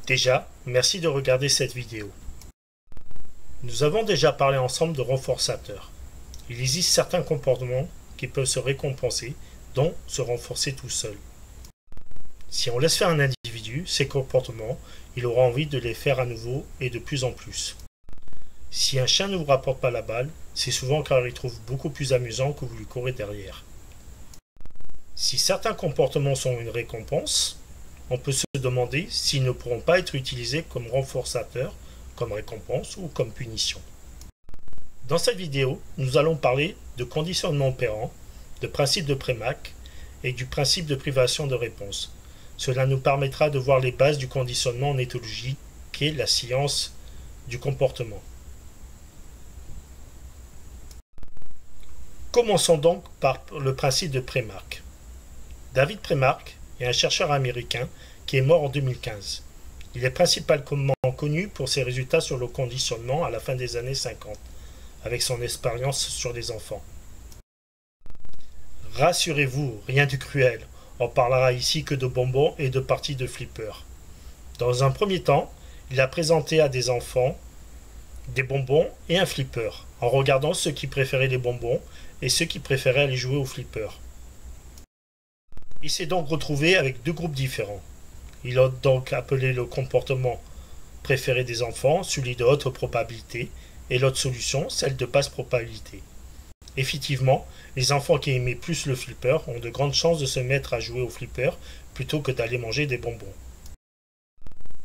Déjà, merci de regarder cette vidéo. Nous avons déjà parlé ensemble de renforçateurs. Il existe certains comportements qui peuvent se récompenser, dont se renforcer tout seul. Si on laisse faire un individu, ces comportements, il aura envie de les faire à nouveau et de plus en plus. Si un chien ne vous rapporte pas la balle, c'est souvent car il trouve beaucoup plus amusant que vous lui courez derrière. Si certains comportements sont une récompense, on peut se demander s'ils ne pourront pas être utilisés comme renforçateurs, comme récompense ou comme punition. Dans cette vidéo, nous allons parler de conditionnement opérant, de principe de Premack et du principe de privation de réponse. Cela nous permettra de voir les bases du conditionnement en éthologie, qui est la science du comportement. Commençons donc par le principe de Premack. David Premack est un chercheur américain qui est mort en 2015. Il est principalement connu pour ses résultats sur le conditionnement à la fin des années 50, avec son expérience sur les enfants. Rassurez-vous, rien de cruel, on parlera ici que de bonbons et de parties de flipper. Dans un premier temps, il a présenté à des enfants des bonbons et un flipper, en regardant ceux qui préféraient les bonbons et ceux qui préféraient aller jouer au flipper. Il s'est donc retrouvé avec deux groupes différents. Il a donc appelé le comportement préféré des enfants celui de haute probabilité et l'autre solution celle de basse probabilité. Effectivement, les enfants qui aimaient plus le flipper ont de grandes chances de se mettre à jouer au flipper plutôt que d'aller manger des bonbons.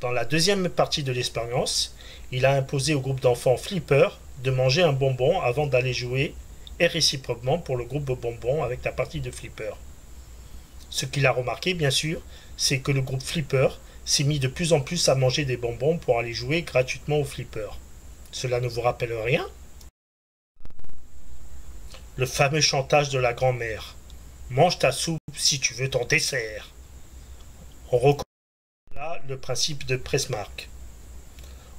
Dans la deuxième partie de l'expérience, il a imposé au groupe d'enfants flipper de manger un bonbon avant d'aller jouer et réciproquement pour le groupe de bonbons avec la partie de flipper. Ce qu'il a remarqué, bien sûr, c'est que le groupe flipper s'est mis de plus en plus à manger des bonbons pour aller jouer gratuitement au flipper. Cela ne vous rappelle rien? Le fameux chantage de la grand-mère. Mange ta soupe si tu veux ton dessert. On reconnaît là le principe de Premack.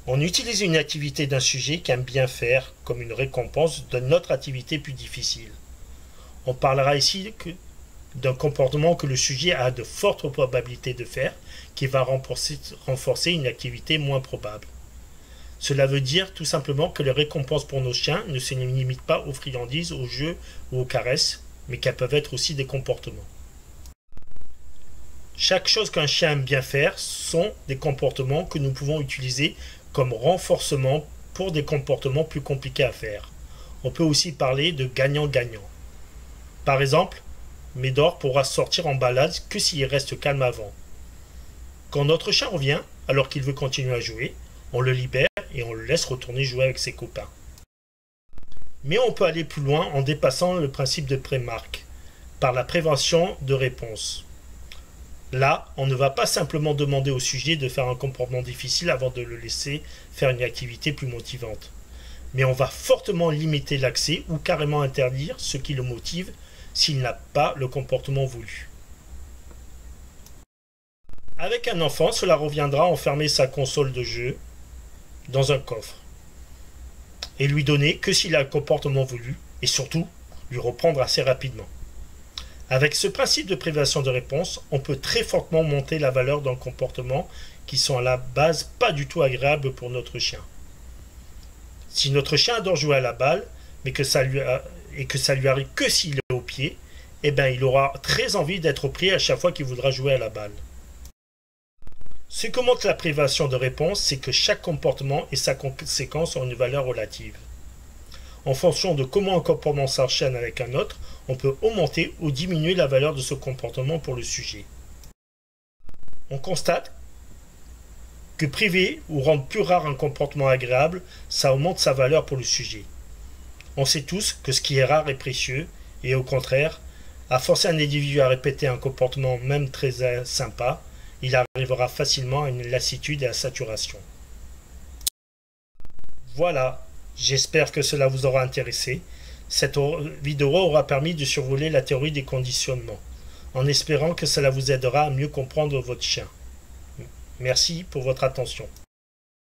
On utilise une activité d'un sujet qui aime bien faire comme une récompense d'une autre activité plus difficile. On parlera ici d'un comportement que le sujet a de fortes probabilités de faire, qui va renforcer une activité moins probable. Cela veut dire tout simplement que les récompenses pour nos chiens ne se limitent pas aux friandises, aux jeux ou aux caresses, mais qu'elles peuvent être aussi des comportements. Chaque chose qu'un chien aime bien faire sont des comportements que nous pouvons utiliser comme renforcement pour des comportements plus compliqués à faire. On peut aussi parler de gagnant-gagnant. Par exemple, Médor pourra sortir en balade que s'il reste calme avant. Quand notre chien revient, alors qu'il veut continuer à jouer, on le libère et on le laisse retourner jouer avec ses copains. Mais on peut aller plus loin en dépassant le principe de Premack, par la prévention de réponse. Là, on ne va pas simplement demander au sujet de faire un comportement difficile avant de le laisser faire une activité plus motivante. Mais on va fortement limiter l'accès ou carrément interdire ce qui le motive s'il n'a pas le comportement voulu. Avec un enfant, cela reviendra à enfermer sa console de jeu dans un coffre et lui donner que s'il a le comportement voulu et surtout lui reprendre assez rapidement. Avec ce principe de privation de réponse, on peut très fortement monter la valeur d'un comportement qui sont à la base pas du tout agréables pour notre chien. Si notre chien adore jouer à la balle, mais que ça lui arrive que s'il est au pied, eh bien il aura très envie d'être au pied à chaque fois qu'il voudra jouer à la balle. Ce que montre la privation de réponse, c'est que chaque comportement et sa conséquence ont une valeur relative. En fonction de comment un comportement s'enchaîne avec un autre, on peut augmenter ou diminuer la valeur de ce comportement pour le sujet. On constate que priver ou rendre plus rare un comportement agréable, ça augmente sa valeur pour le sujet. On sait tous que ce qui est rare est précieux, et au contraire, à forcer un individu à répéter un comportement même très sympa, il arrivera facilement à une lassitude et à saturation. Voilà, j'espère que cela vous aura intéressé. Cette vidéo aura permis de survoler la théorie des conditionnements, en espérant que cela vous aidera à mieux comprendre votre chien. Merci pour votre attention.